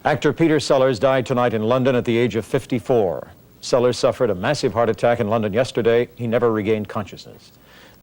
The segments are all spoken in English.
Actor Peter Sellers died tonight in London at the age of 54. Sellers suffered a massive heart attack in London yesterday. He never regained consciousness.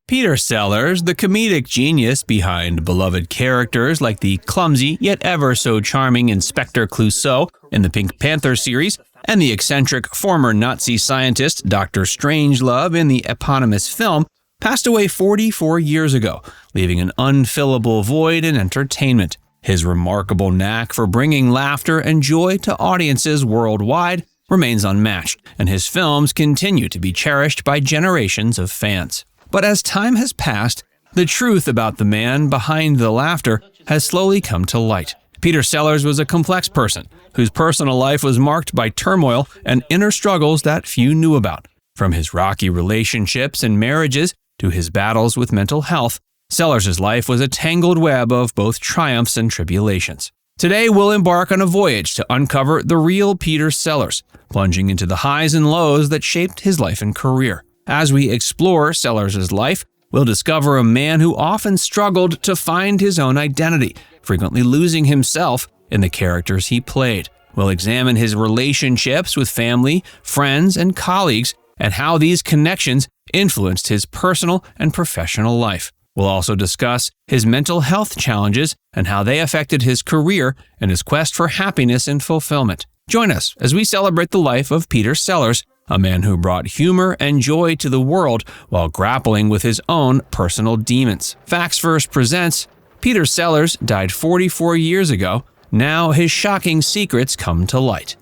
Peter Sellers, the comedic genius behind beloved characters like the clumsy yet ever so charming Inspector Clouseau in the Pink Panther series, and the eccentric former Nazi scientist Dr. Strangelove in the eponymous film, passed away 44 years ago, leaving an unfillable void in entertainment. His remarkable knack for bringing laughter and joy to audiences worldwide remains unmatched, and his films continue to be cherished by generations of fans. But as time has passed, the truth about the man behind the laughter has slowly come to light. Peter Sellers was a complex person whose personal life was marked by turmoil and inner struggles that few knew about. From his rocky relationships and marriages to his battles with mental health, Sellers' life was a tangled web of both triumphs and tribulations. Today, we'll embark on a voyage to uncover the real Peter Sellers, plunging into the highs and lows that shaped his life and career. As we explore Sellers' life, we'll discover a man who often struggled to find his own identity, frequently losing himself in the characters he played. We'll examine his relationships with family, friends, and colleagues, and how these connections influenced his personal and professional life. We'll also discuss his mental health challenges and how they affected his career and his quest for happiness and fulfillment. Join us as we celebrate the life of Peter Sellers, a man who brought humor and joy to the world while grappling with his own personal demons. Facts First presents Peter Sellers died 44 years ago. Now his shocking secrets come to light.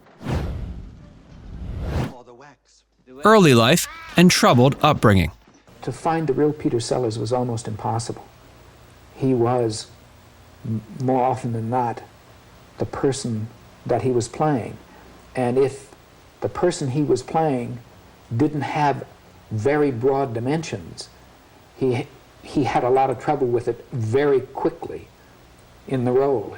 Early life and troubled upbringing. To find the real Peter Sellers was almost impossible. He was, more often than not, the person that he was playing. And if the person he was playing didn't have very broad dimensions, he had a lot of trouble with it very quickly in the role,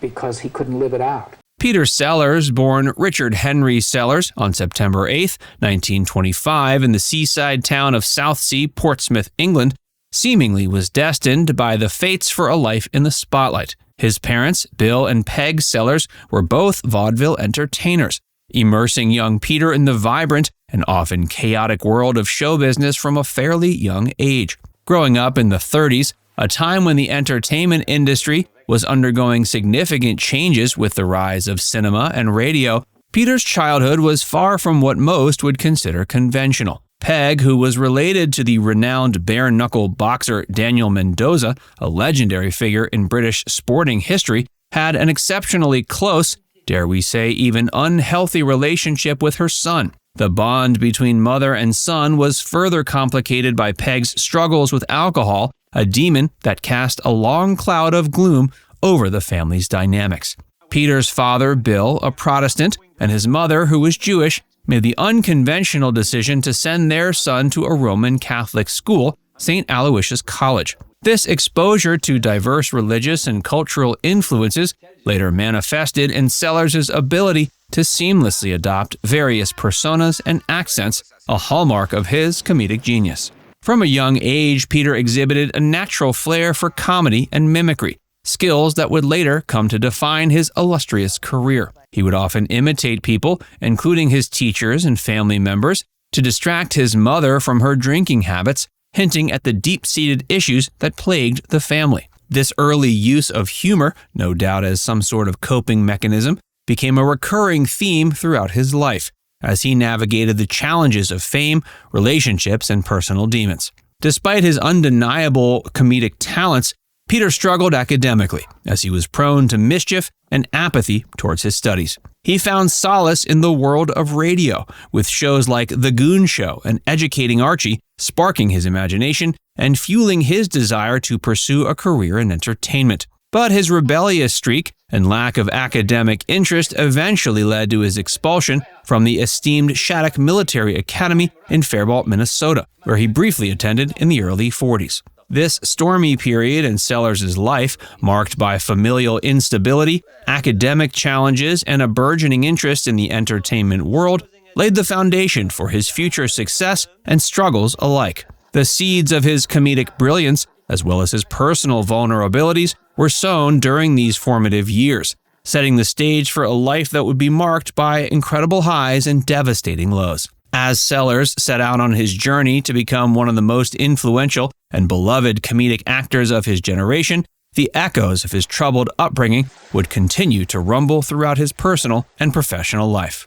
because he couldn't live it out. Peter Sellers, born Richard Henry Sellers on September 8, 1925 in the seaside town of Southsea, Portsmouth, England, seemingly was destined by the fates for a life in the spotlight. His parents, Bill and Peg Sellers, were both vaudeville entertainers, immersing young Peter in the vibrant and often chaotic world of show business from a fairly young age. Growing up in the 30s, a time when the entertainment industry was undergoing significant changes with the rise of cinema and radio, Peter's childhood was far from what most would consider conventional. Peg, who was related to the renowned bare-knuckle boxer Daniel Mendoza, a legendary figure in British sporting history, had an exceptionally close, dare we say even unhealthy relationship with her son. The bond between mother and son was further complicated by Peg's struggles with alcohol, a demon that cast a long cloud of gloom over the family's dynamics. Peter's father, Bill, a Protestant, and his mother, who was Jewish, made the unconventional decision to send their son to a Roman Catholic school, St. Aloysius College. This exposure to diverse religious and cultural influences later manifested in Sellers' ability to seamlessly adopt various personas and accents, a hallmark of his comedic genius. From a young age, Peter exhibited a natural flair for comedy and mimicry, skills that would later come to define his illustrious career. He would often imitate people, including his teachers and family members, to distract his mother from her drinking habits, hinting at the deep-seated issues that plagued the family. This early use of humor, no doubt as some sort of coping mechanism, became a recurring theme throughout his life, as he navigated the challenges of fame, relationships, and personal demons. Despite his undeniable comedic talents, Peter struggled academically, as he was prone to mischief and apathy towards his studies. He found solace in the world of radio, with shows like The Goon Show and Educating Archie, sparking his imagination and fueling his desire to pursue a career in entertainment. But his rebellious streak and lack of academic interest eventually led to his expulsion from the esteemed Shattuck Military Academy in Faribault, Minnesota, where he briefly attended in the early 40s. This stormy period in Sellers' life, marked by familial instability, academic challenges, and a burgeoning interest in the entertainment world, laid the foundation for his future success and struggles alike. The seeds of his comedic brilliance, as well as his personal vulnerabilities, were sown during these formative years, setting the stage for a life that would be marked by incredible highs and devastating lows. As Sellers set out on his journey to become one of the most influential and beloved comedic actors of his generation, the echoes of his troubled upbringing would continue to rumble throughout his personal and professional life.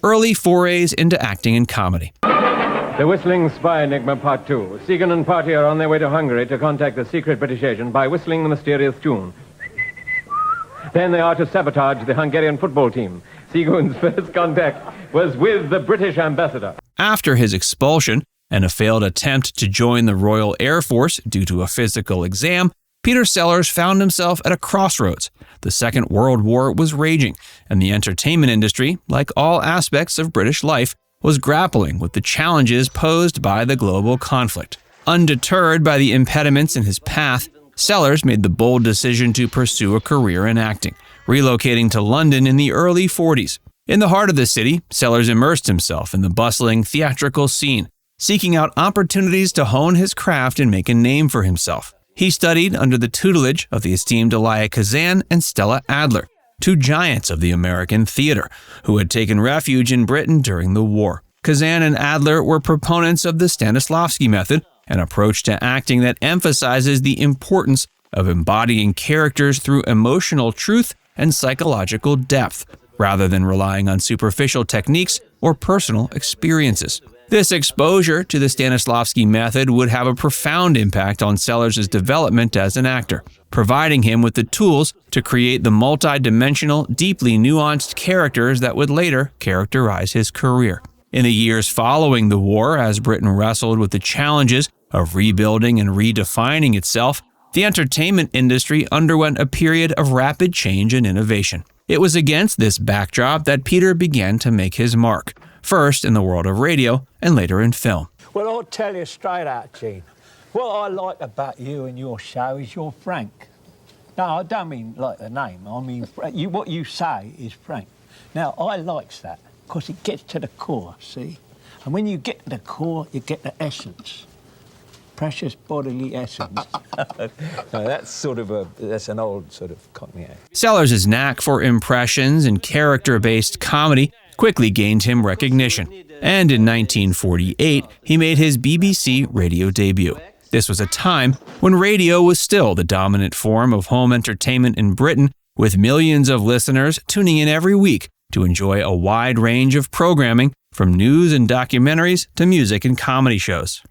Early forays into acting and comedy. The Whistling Spy Enigma Part 2. Segan and party are on their way to Hungary to contact the secret British agent by whistling the mysterious tune. Then they are to sabotage the Hungarian football team. Segun's first contact was with the British ambassador. After his expulsion and a failed attempt to join the Royal Air Force due to a physical exam, Peter Sellers found himself at a crossroads. The Second World War was raging, and the entertainment industry, like all aspects of British life, was grappling with the challenges posed by the global conflict. Undeterred by the impediments in his path, Sellers made the bold decision to pursue a career in acting, relocating to London in the early 40s. In the heart of the city, Sellers immersed himself in the bustling theatrical scene, seeking out opportunities to hone his craft and make a name for himself. He studied under the tutelage of the esteemed Elia Kazan and Stella Adler, two giants of the American theater, who had taken refuge in Britain during the war. Kazan and Adler were proponents of the Stanislavski method, an approach to acting that emphasizes the importance of embodying characters through emotional truth and psychological depth, rather than relying on superficial techniques or personal experiences. This exposure to the Stanislavski method would have a profound impact on Sellers' development as an actor, providing him with the tools to create the multi-dimensional, deeply nuanced characters that would later characterize his career. In the years following the war, as Britain wrestled with the challenges of rebuilding and redefining itself, the entertainment industry underwent a period of rapid change and innovation. It was against this backdrop that Peter began to make his mark, first in the world of radio and later in film. Well, I'll tell you straight out, Gene. What I like about you and your show is you're frank. No, I don't mean like the name. I mean, what you say is frank. Now, I likes that because it gets to the core, see? And when you get to the core, you get the essence. Precious bodily essence. No, that's an old sort of Cockney act. Sellers' knack for impressions and character-based comedy quickly gained him recognition, and in 1948, he made his BBC radio debut. This was a time when radio was still the dominant form of home entertainment in Britain, with millions of listeners tuning in every week to enjoy a wide range of programming, from news and documentaries to music and comedy shows.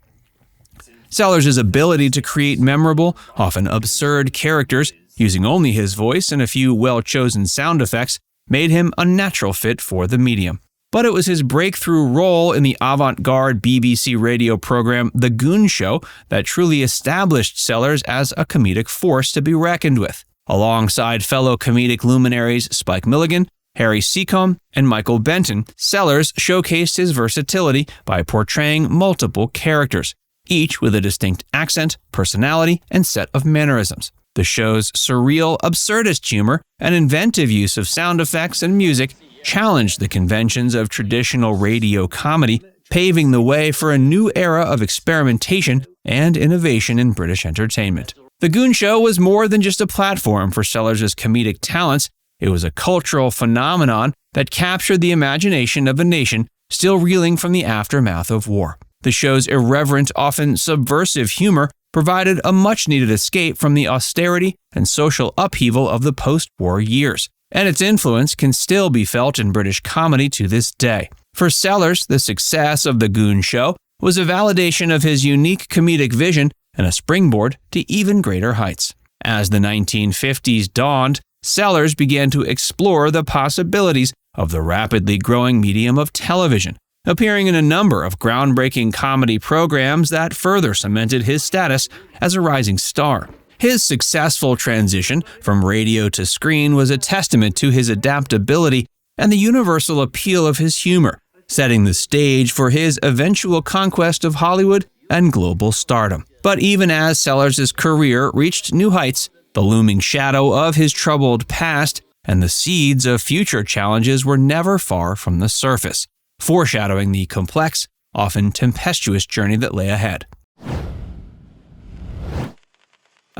Sellers' ability to create memorable, often absurd characters using only his voice and a few well-chosen sound effects made him a natural fit for the medium. But it was his breakthrough role in the avant-garde BBC radio program The Goon Show that truly established Sellers as a comedic force to be reckoned with. Alongside fellow comedic luminaries Spike Milligan, Harry Seacombe, and Michael Benton, Sellers showcased his versatility by portraying multiple characters, each with a distinct accent, personality, and set of mannerisms. The show's surreal, absurdist humor and inventive use of sound effects and music challenged the conventions of traditional radio comedy, paving the way for a new era of experimentation and innovation in British entertainment. The Goon Show was more than just a platform for Sellers' comedic talents. It was a cultural phenomenon that captured the imagination of a nation still reeling from the aftermath of war. The show's irreverent, often subversive humor provided a much-needed escape from the austerity and social upheaval of the post-war years, and its influence can still be felt in British comedy to this day. For Sellers, the success of The Goon Show was a validation of his unique comedic vision and a springboard to even greater heights. As the 1950s dawned, Sellers began to explore the possibilities of the rapidly growing medium of television, appearing in a number of groundbreaking comedy programs that further cemented his status as a rising star. His successful transition from radio to screen was a testament to his adaptability and the universal appeal of his humor, setting the stage for his eventual conquest of Hollywood and global stardom. But even as Sellers' career reached new heights, the looming shadow of his troubled past and the seeds of future challenges were never far from the surface, foreshadowing the complex, often tempestuous journey that lay ahead.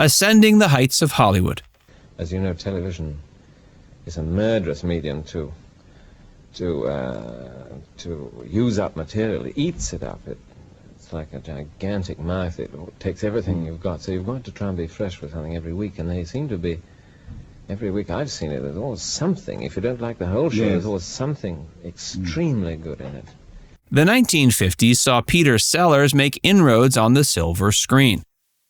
ascending the heights of Hollywood. As you know, television is a murderous medium to use up material. It eats it up. It's like a gigantic mouth. It takes everything you've got. So you've got to try and be fresh with something every week, and they seem to be. Every week I've seen it, there's always something. If you don't like the whole show, there's always something extremely good in it. The 1950s saw Peter Sellers make inroads on the silver screen,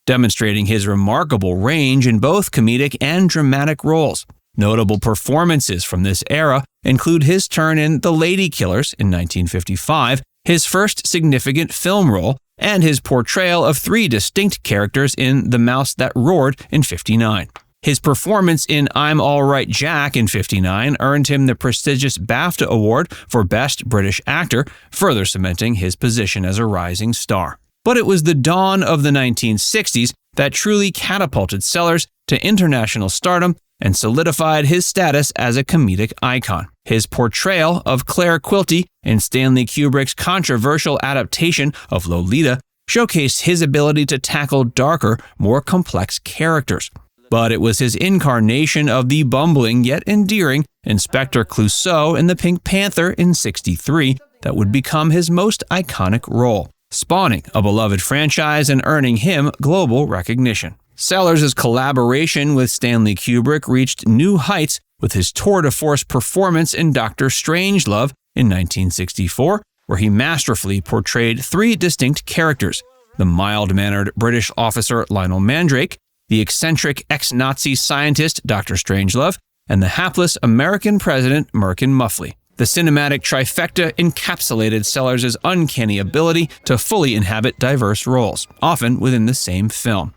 demonstrating his remarkable range in both comedic and dramatic roles. Notable performances from this era include his turn in The Lady Killers in 1955, his first significant film role, and his portrayal of 3 distinct characters in The Mouse That Roared in 1959. His performance in I'm All Right Jack in 1959 earned him the prestigious BAFTA Award for Best British Actor, further cementing his position as a rising star. But it was the dawn of the 1960s that truly catapulted Sellers to international stardom and solidified his status as a comedic icon. His portrayal of Claire Quilty in Stanley Kubrick's controversial adaptation of Lolita showcased his ability to tackle darker, more complex characters. But it was his incarnation of the bumbling yet endearing Inspector Clouseau in The Pink Panther in 1963 that would become his most iconic role, spawning a beloved franchise and earning him global recognition. Sellers' collaboration with Stanley Kubrick reached new heights with his tour de force performance in Dr. Strangelove in 1964, where he masterfully portrayed 3 distinct characters: the mild-mannered British officer Lionel Mandrake, the eccentric ex-Nazi scientist Dr. Strangelove, and the hapless American president Merkin Muffley. The cinematic trifecta encapsulated Sellers' uncanny ability to fully inhabit diverse roles, often within the same film.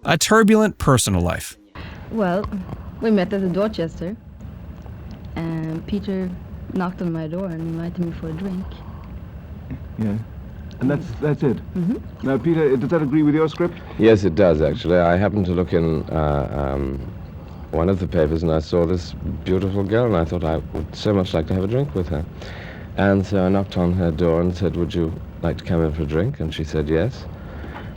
A turbulent personal life. Well, we met at the Dorchester, and Peter knocked on my door and invited me for a drink. Yeah. And that's it? Mm-hmm. Now, Peter, does that agree with your script? Yes, it does, actually. I happened to look in one of the papers, and I saw this beautiful girl, and I thought I would so much like to have a drink with her. And so I knocked on her door and said, would you like to come in for a drink? And she said yes.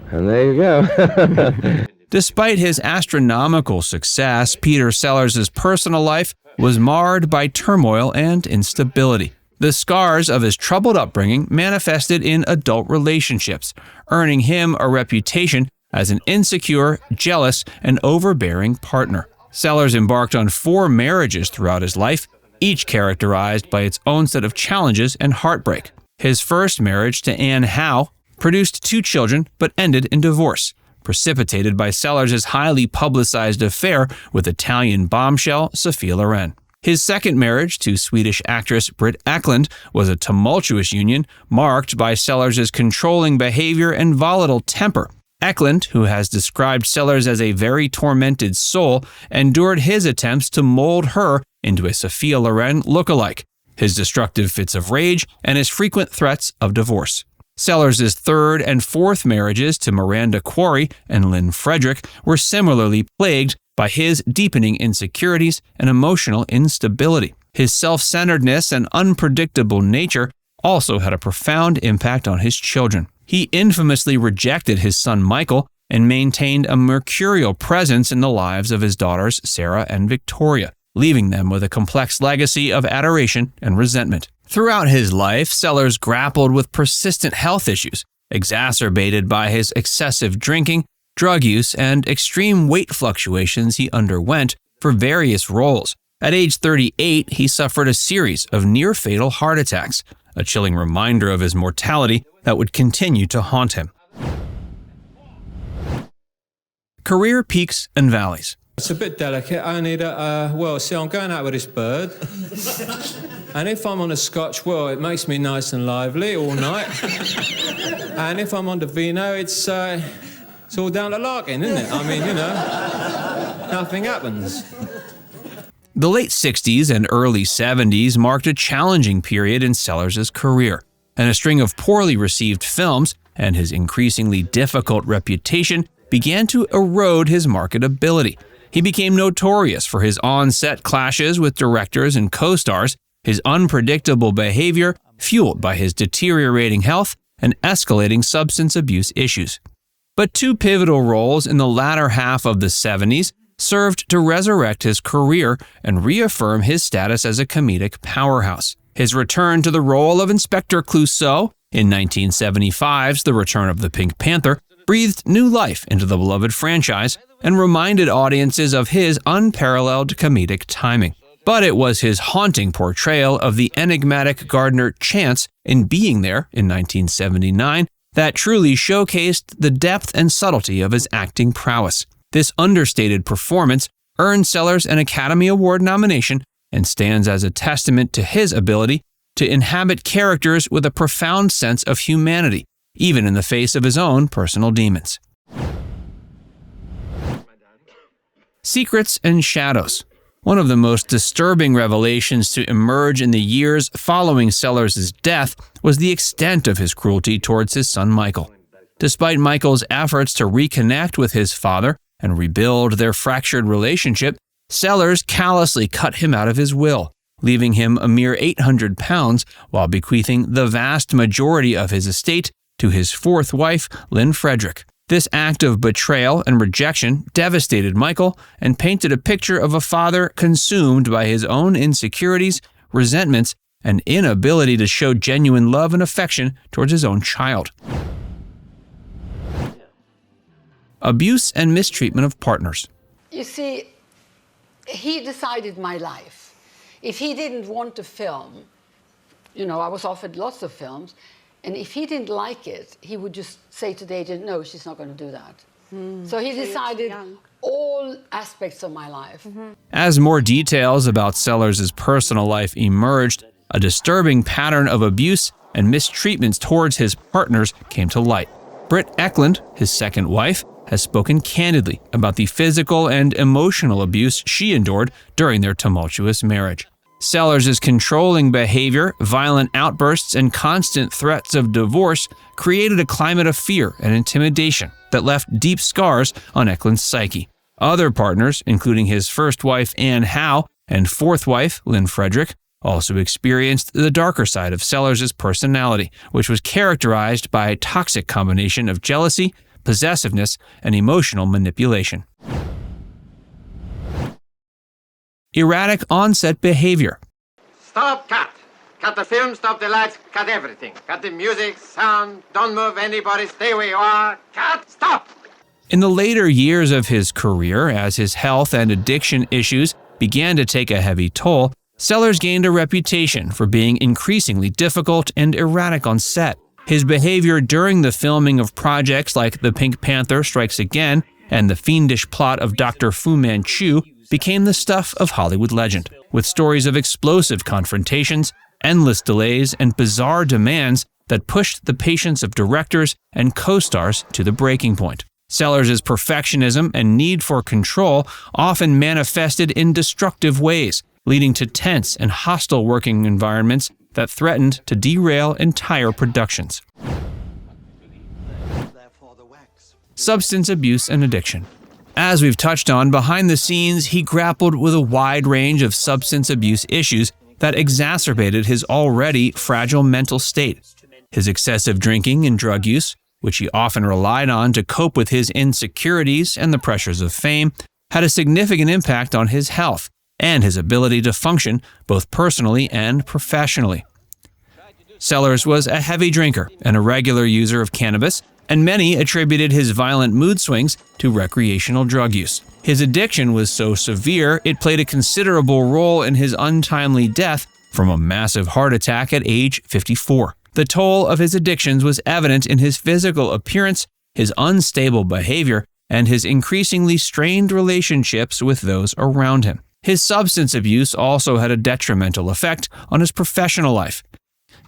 And there you go. Despite his astronomical success, Peter Sellers' personal life was marred by turmoil and instability. The scars of his troubled upbringing manifested in adult relationships, earning him a reputation as an insecure, jealous, and overbearing partner. Sellers embarked on 4 marriages throughout his life, each characterized by its own set of challenges and heartbreak. His first marriage to Anne Howe produced 2 children but ended in divorce, precipitated by Sellers' highly publicized affair with Italian bombshell Sophia Loren. His second marriage to Swedish actress Britt Ekland was a tumultuous union marked by Sellers' controlling behavior and volatile temper. Ekland, who has described Sellers as a very tormented soul, endured his attempts to mold her into a Sophia Loren lookalike, his destructive fits of rage, and his frequent threats of divorce. Sellers' third and fourth marriages to Miranda Quarry and Lynn Frederick were similarly plagued by his deepening insecurities and emotional instability. His self-centeredness and unpredictable nature also had a profound impact on his children. He infamously rejected his son Michael and maintained a mercurial presence in the lives of his daughters Sarah and Victoria, leaving them with a complex legacy of adoration and resentment. Throughout his life, Sellers grappled with persistent health issues, exacerbated by his excessive drinking, drug use, and extreme weight fluctuations he underwent for various roles. At age 38, he suffered a series of near-fatal heart attacks, a chilling reminder of his mortality that would continue to haunt him. Career peaks and valleys. It's a bit delicate. I need I'm going out with this bird. And if I'm on a scotch, it makes me nice and lively all night. And if I'm on the vino, it's all down to larking, isn't it? I mean, nothing happens. The late 60s and early 70s marked a challenging period in Sellers' career, and a string of poorly received films and his increasingly difficult reputation began to erode his marketability. He became notorious for his on-set clashes with directors and co-stars, his unpredictable behavior fueled by his deteriorating health and escalating substance abuse issues. But two pivotal roles in the latter half of the 70s served to resurrect his career and reaffirm his status as a comedic powerhouse. His return to the role of Inspector Clouseau in 1975's The Return of the Pink Panther breathed new life into the beloved franchise and reminded audiences of his unparalleled comedic timing. But it was his haunting portrayal of the enigmatic gardener Chance in Being There in 1979 that truly showcased the depth and subtlety of his acting prowess. This understated performance earned Sellers an Academy Award nomination and stands as a testament to his ability to inhabit characters with a profound sense of humanity, even in the face of his own personal demons. Secrets and Shadows. One of the most disturbing revelations to emerge in the years following Sellers' death was the extent of his cruelty towards his son Michael. Despite Michael's efforts to reconnect with his father and rebuild their fractured relationship, Sellers callously cut him out of his will, leaving him a mere £800 while bequeathing the vast majority of his estate to his fourth wife, Lynn Frederick. This act of betrayal and rejection devastated Michael and painted a picture of a father consumed by his own insecurities, resentments, and inability to show genuine love and affection towards his own child. Abuse and mistreatment of partners. You see, he decided my life. If he didn't want to film, I was offered lots of films, and if he didn't like it, he would just say to the agent, no, she's not going to do that. So he decided all aspects of my life. As more details about Sellers' personal life emerged, a disturbing pattern of abuse and mistreatments towards his partners came to light. Britt Eklund, his second wife, has spoken candidly about the physical and emotional abuse she endured during their tumultuous marriage. Sellers' controlling behavior, violent outbursts, and constant threats of divorce created a climate of fear and intimidation that left deep scars on Eklund's psyche. Other partners, including his first wife Anne Howe and fourth wife Lynn Frederick, also experienced the darker side of Sellers' personality, which was characterized by a toxic combination of jealousy, possessiveness, and emotional manipulation. Erratic on-set behavior. Stop, cut. Cut the film, stop the lights, cut everything. Cut the music, sound, don't move anybody, stay where you are. Cut, stop! In the later years of his career, as his health and addiction issues began to take a heavy toll, Sellers gained a reputation for being increasingly difficult and erratic on set. His behavior during the filming of projects like The Pink Panther Strikes Again and the fiendish plot of Dr. Fu Manchu became the stuff of Hollywood legend, with stories of explosive confrontations, endless delays, and bizarre demands that pushed the patience of directors and co-stars to the breaking point. Sellers' perfectionism and need for control often manifested in destructive ways, leading to tense and hostile working environments that threatened to derail entire productions. Substance abuse and addiction. As we've touched on, behind the scenes, he grappled with a wide range of substance abuse issues that exacerbated his already fragile mental state. His excessive drinking and drug use, which he often relied on to cope with his insecurities and the pressures of fame, had a significant impact on his health and his ability to function both personally and professionally. Sellers was a heavy drinker and a regular user of cannabis, and many attributed his violent mood swings to recreational drug use. His addiction was so severe, it played a considerable role in his untimely death from a massive heart attack at age 54. The toll of his addictions was evident in his physical appearance, his unstable behavior, and his increasingly strained relationships with those around him. His substance abuse also had a detrimental effect on his professional life.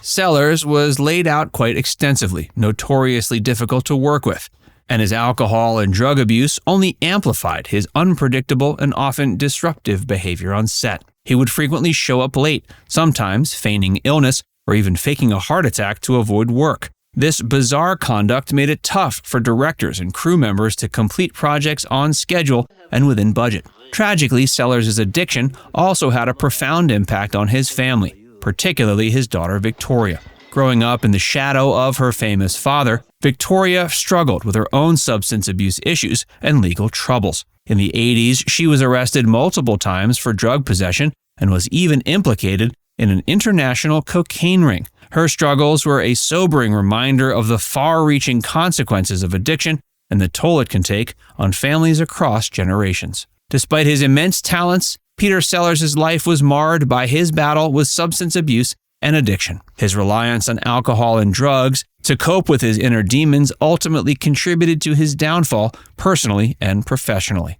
Sellers was laid out quite extensively, notoriously difficult to work with, and his alcohol and drug abuse only amplified his unpredictable and often disruptive behavior on set. He would frequently show up late, sometimes feigning illness or even faking a heart attack to avoid work. This bizarre conduct made it tough for directors and crew members to complete projects on schedule and within budget. Tragically, Sellers' addiction also had a profound impact on his family, particularly his daughter Victoria. Growing up in the shadow of her famous father, Victoria struggled with her own substance abuse issues and legal troubles. In the 80s, she was arrested multiple times for drug possession and was even implicated in an international cocaine ring. Her struggles were a sobering reminder of the far-reaching consequences of addiction and the toll it can take on families across generations. Despite his immense talents, Peter Sellers' life was marred by his battle with substance abuse and addiction. His reliance on alcohol and drugs to cope with his inner demons ultimately contributed to his downfall personally and professionally.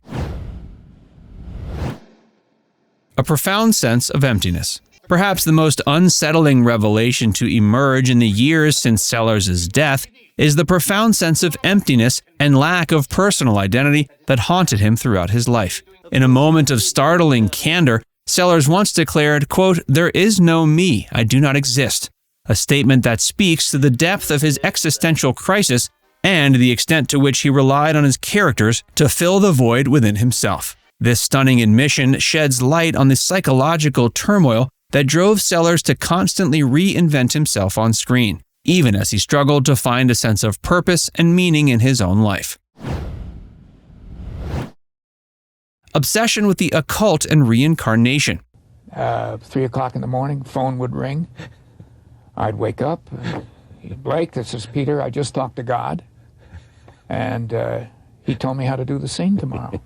A profound sense of emptiness. Perhaps the most unsettling revelation to emerge in the years since Sellers' death is the profound sense of emptiness and lack of personal identity that haunted him throughout his life. In a moment of startling candor, Sellers once declared, quote, "There is no me, I do not exist," a statement that speaks to the depth of his existential crisis and the extent to which he relied on his characters to fill the void within himself. This stunning admission sheds light on the psychological turmoil that drove Sellers to constantly reinvent himself on screen, even as he struggled to find a sense of purpose and meaning in his own life. Obsession with the occult and reincarnation. 3 o'clock in the morning, phone would ring. I'd wake up. Blake, this is Peter. I just talked to God. And he told me how to do the scene tomorrow.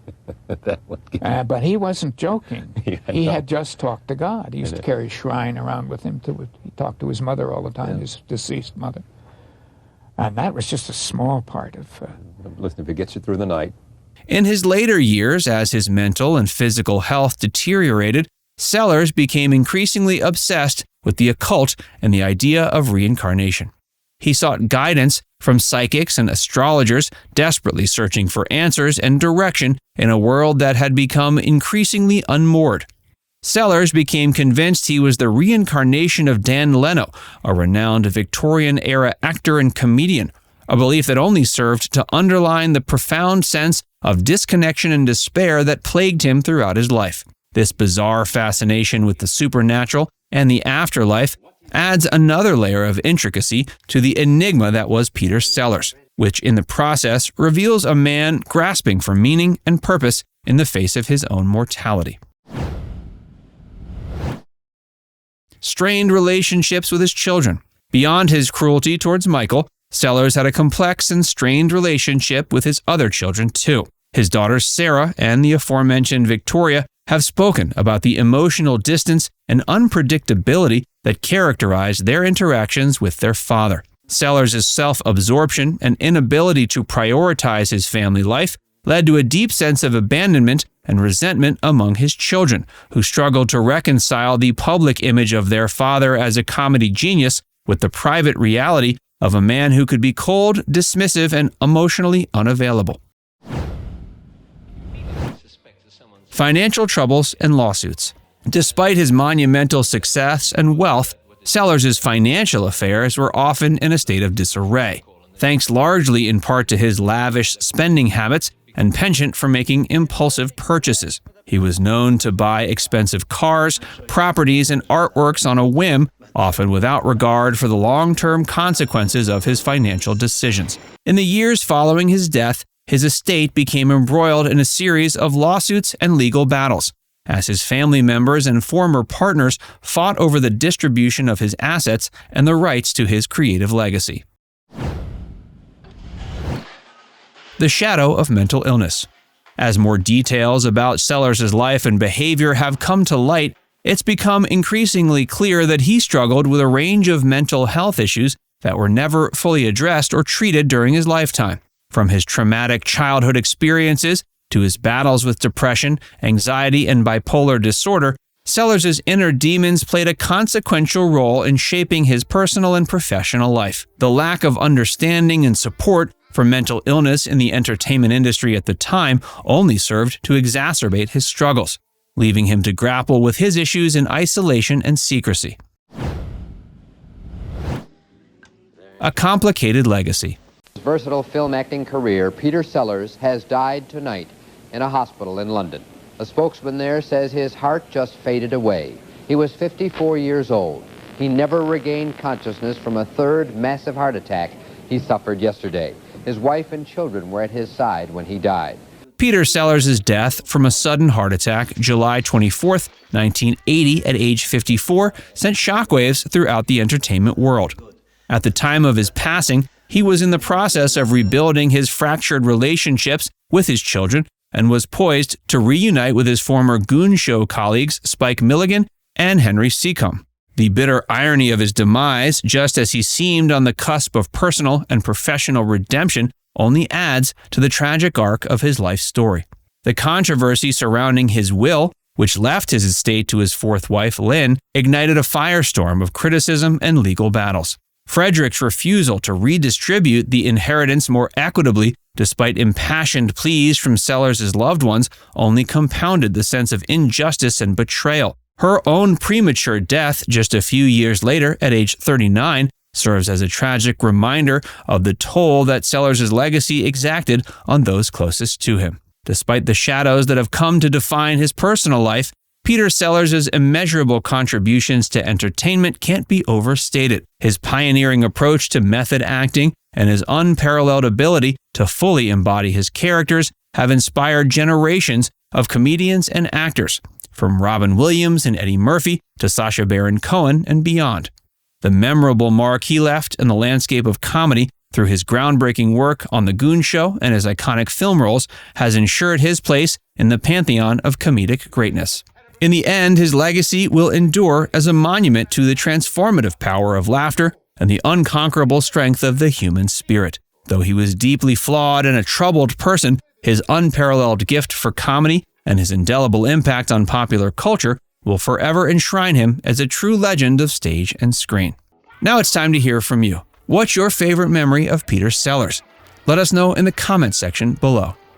But he wasn't joking. He had just talked to God. He used to carry a shrine around with him. He talked to his mother all the time, his deceased mother. And that was just a small part of... Listen, if it gets you through the night. In his later years, as his mental and physical health deteriorated, Sellers became increasingly obsessed with the occult and the idea of reincarnation. He sought guidance from psychics and astrologers, desperately searching for answers and direction in a world that had become increasingly unmoored. Sellers became convinced he was the reincarnation of Dan Leno, a renowned Victorian-era actor and comedian, a belief that only served to underline the profound sense of disconnection and despair that plagued him throughout his life. This bizarre fascination with the supernatural and the afterlife adds another layer of intricacy to the enigma that was Peter Sellers, which in the process reveals a man grasping for meaning and purpose in the face of his own mortality. Strained relationships with his children. Beyond his cruelty towards Michael, Sellers had a complex and strained relationship with his other children too. His daughters Sarah and the aforementioned Victoria have spoken about the emotional distance and unpredictability that characterized their interactions with their father. Sellers' self-absorption and inability to prioritize his family life led to a deep sense of abandonment and resentment among his children, who struggled to reconcile the public image of their father as a comedy genius with the private reality of a man who could be cold, dismissive, and emotionally unavailable. Financial troubles and lawsuits. Despite his monumental success and wealth, Sellers' financial affairs were often in a state of disarray, thanks largely in part to his lavish spending habits and penchant for making impulsive purchases. He was known to buy expensive cars, properties, and artworks on a whim, often without regard for the long-term consequences of his financial decisions. In the years following his death, his estate became embroiled in a series of lawsuits and legal battles, as his family members and former partners fought over the distribution of his assets and the rights to his creative legacy. The shadow of mental illness. As more details about Sellers' life and behavior have come to light, it's become increasingly clear that he struggled with a range of mental health issues that were never fully addressed or treated during his lifetime. From his traumatic childhood experiences to his battles with depression, anxiety, and bipolar disorder, Sellers' inner demons played a consequential role in shaping his personal and professional life. The lack of understanding and support for mental illness in the entertainment industry at the time only served to exacerbate his struggles, leaving him to grapple with his issues in isolation and secrecy. A complicated legacy. His versatile film acting career, Peter Sellers has died tonight in a hospital in London. A spokesman there says his heart just faded away. He was 54 years old. he never regained consciousness from a third massive heart attack he suffered yesterday. His wife and children were at his side when he died. Peter Sellers' death from a sudden heart attack July 24, 1980 at age 54 sent shockwaves throughout the entertainment world. At the time of his passing, he was in the process of rebuilding his fractured relationships with his children and was poised to reunite with his former Goon Show colleagues Spike Milligan and Henry Seacombe. The bitter irony of his demise, just as he seemed on the cusp of personal and professional redemption, only adds to the tragic arc of his life story. The controversy surrounding his will, which left his estate to his fourth wife, Lynn, ignited a firestorm of criticism and legal battles. Frederick's refusal to redistribute the inheritance more equitably, despite impassioned pleas from Sellers' loved ones, only compounded the sense of injustice and betrayal. Her own premature death just a few years later, at age 39, serves as a tragic reminder of the toll that Sellers' legacy exacted on those closest to him. Despite the shadows that have come to define his personal life, Peter Sellers' immeasurable contributions to entertainment can't be overstated. His pioneering approach to method acting and his unparalleled ability to fully embody his characters have inspired generations of comedians and actors, from Robin Williams and Eddie Murphy to Sacha Baron Cohen and beyond. The memorable mark he left in the landscape of comedy through his groundbreaking work on The Goon Show and his iconic film roles has ensured his place in the pantheon of comedic greatness. In the end, his legacy will endure as a monument to the transformative power of laughter and the unconquerable strength of the human spirit. Though he was deeply flawed and a troubled person, his unparalleled gift for comedy and his indelible impact on popular culture will forever enshrine him as a true legend of stage and screen. Now it's time to hear from you. What's your favorite memory of Peter Sellers? Let us know in the comments section below.